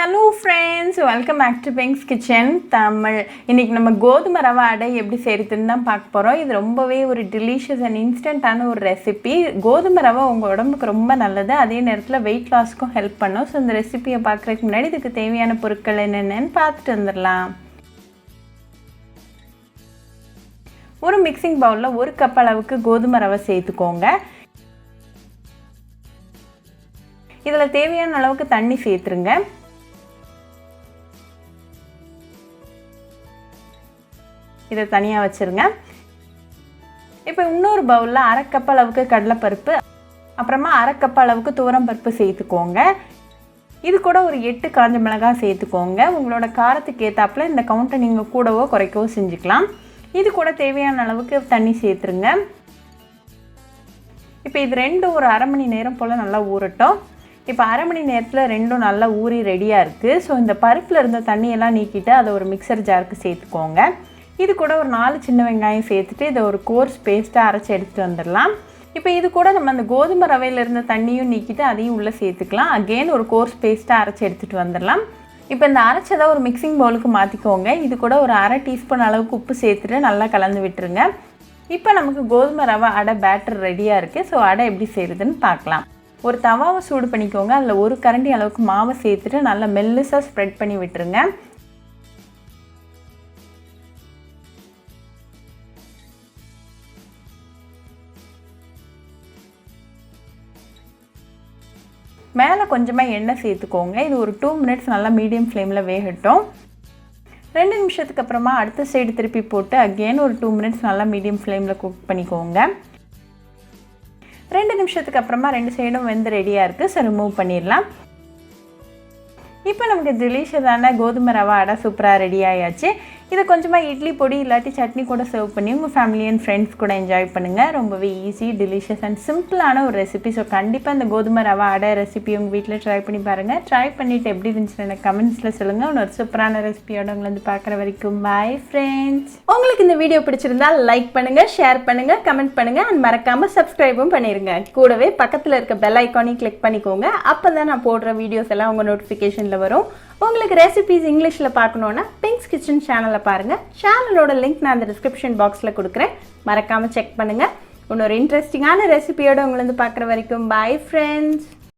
Hello friends, welcome back to Pink's Kitchen Tamil. இன்னைக்கு நம்ம கோதுமை ரவை அடை எப்படி செய்யறதுன்னு தான் பார்க்க போறோம். இது ரொம்பவே ஒரு delicious and instantaன ஒரு ரெசிபி. கோதுமை ரவை உங்க உடம்புக்கு ரொம்ப நல்லது. அதே நேரத்துல weight lossக்கும் ஹெல்ப் பண்ணும். சோ இந்த ரெசிபியை பார்க்கறதுக்கு முன்னாடி இதுக்கு தேவையான பொருட்கள் என்னென்னன்னு பார்த்துட்டு வந்துடலாம். ஒரு மிக்சிங் பவுல்ல 1 கப் அளவுக்கு கோதுமை ரவை சேர்த்துக்கோங்க. இதுல தேவையான அளவுக்கு தண்ணி சேர்த்துருங்க. இதை தனியாக வச்சுருங்க. இப்போ இன்னொரு பவுலில் 1/2 கப் அளவுக்கு கடலைப்பருப்பு, அப்புறமா 1/2 கப் அளவுக்கு துவரம்பருப்பு சேர்த்துக்கோங்க. இது கூட ஒரு 8 காஞ்ச மிளகாய் சேர்த்துக்கோங்க. உங்களோட காரத்துக்கு ஏற்றாப்புல இந்த கவுண்ட்டை நீங்கள் கூடவோ குறைக்கவோ செஞ்சுக்கலாம். இது கூட தேவையான அளவுக்கு தண்ணி சேர்த்துருங்க. இப்போ இது ரெண்டும் ஒரு 1/2 மணி நேரம் போல் நல்லா ஊறட்டும். இப்போ 1/2 மணி நேரத்தில் ரெண்டும் நல்லா ஊறி ரெடியாக இருக்குது. ஸோ இந்த பருப்பில் இருந்த தண்ணியெல்லாம் நீக்கிட்டு அதை ஒரு மிக்சர் ஜாருக்கு சேர்த்துக்கோங்க. இது கூட ஒரு 4 சின்ன வெங்காயம் சேர்த்துட்டு இதை ஒரு கோர்ஸ் பேஸ்ட்டாக அரைச்சி எடுத்துகிட்டு வந்துடலாம். இப்போ இது கூட நம்ம அந்த கோதுமை ரவையில் இருந்த தண்ணியும் நீக்கிட்டு அதையும் உள்ளே சேர்த்துக்கலாம். அகெயின் ஒரு கோர்ஸ் பேஸ்ட்டாக அரைச்சி எடுத்துகிட்டு வந்துடலாம். இப்போ இந்த அரைச்சதை ஒரு மிக்சிங் பவுலுக்கு மாற்றிக்கோங்க. இது கூட ஒரு 1/2 டீஸ்பூன் அளவுக்கு உப்பு சேர்த்துட்டு நல்லா கலந்து விட்டுருங்க. இப்போ நமக்கு கோதுமை ரவை அடை பேட்டர் ரெடியாக இருக்குது. ஸோ அடை எப்படி செய்கிறதுன்னு பார்க்கலாம். ஒரு தவாவை சூடு பண்ணிக்கோங்க. அதில் ஒரு கரண்டி அளவுக்கு மாவை சேர்த்துட்டு நல்லா மெல்லிசாக ஸ்ப்ரெட் பண்ணி விட்டுருங்க. மேலே கொஞ்சமாக எண்ணெய் சேர்த்துக்கோங்க. இது ஒரு 2 மினிட்ஸ் நல்லா மீடியம் ஃப்ளேமில் வேகட்டும். 2 நிமிஷத்துக்கு அப்புறமா அடுத்த சைடு திருப்பி போட்டு அகெயின் ஒரு 2 மினிட்ஸ் நல்லா மீடியம் ஃப்ளேமில் குக் பண்ணிக்கோங்க. 2 நிமிஷத்துக்கு அப்புறமா 2 சைடும் வெந்து ரெடியாக இருக்குது. ஸோ ரிமூவ் பண்ணிடலாம். இப்போ நமக்கு டெலிஷியஸான கோதுமை ரவை அடை சூப்பராக ரெடி ஆயாச்சு. இதை கொஞ்சமாக இட்லி பொடி இல்லாட்டி சட்னி கூட சர்வ் பண்ணி உங்கள் ஃபேமிலி அண்ட் ஃப்ரெண்ட்ஸ் கூட என்ஜாய் பண்ணுங்கள். ரொம்பவே ஈஸி, டெலிஷியஸ் அண்ட் சிம்பிளான ஒரு ரெசிபி. ஸோ கண்டிப்பாக இந்த கோதுமை ரவை அடை ரெசிபி உங்கள் வீட்டில் ட்ரை பண்ணி பாருங்கள். ட்ரை பண்ணிவிட்டு எப்படி இருந்துச்சுன்னு எனக்கு கமெண்ட்ஸில் சொல்லுங்கள். ஒரு சூப்பரான ரெசிபியோட உங்களை வந்து பார்க்குற வரைக்கும் பாய் ஃப்ரெண்ட்ஸ். உங்களுக்கு இந்த வீடியோ பிடிச்சிருந்தா லைக் பண்ணுங்கள், ஷேர் பண்ணுங்கள், கமெண்ட் பண்ணுங்கள் அண்ட் மறக்காமல் சப்ஸ்கிரைபும் பண்ணிடுங்க. கூடவே பக்கத்தில் இருக்க பெல் ஐக்கானையும் கிளிக் பண்ணிக்கோங்க. அப்போ தான் நான் போடுற வீடியோஸ் எல்லாம் உங்கள் நோட்டிஃபிகேஷனில் வரும். உங்களுக்கு ரெசிபிஸ் இங்கிலீஷில் பார்க்கணுன்னா பிங்க்ஸ் கிச்சன் சேனலை பாருங்கள். சேனலோட லிங்க் நான் அந்த டிஸ்கிரிப்ஷன் பாக்ஸில் கொடுக்குறேன். மறக்காமல் செக் பண்ணுங்கள். இன்னொரு இன்ட்ரெஸ்டிங்கான ரெசிபியோடு உங்களை வந்து பார்க்குற வரைக்கும் பாய் ஃப்ரெண்ட்ஸ்.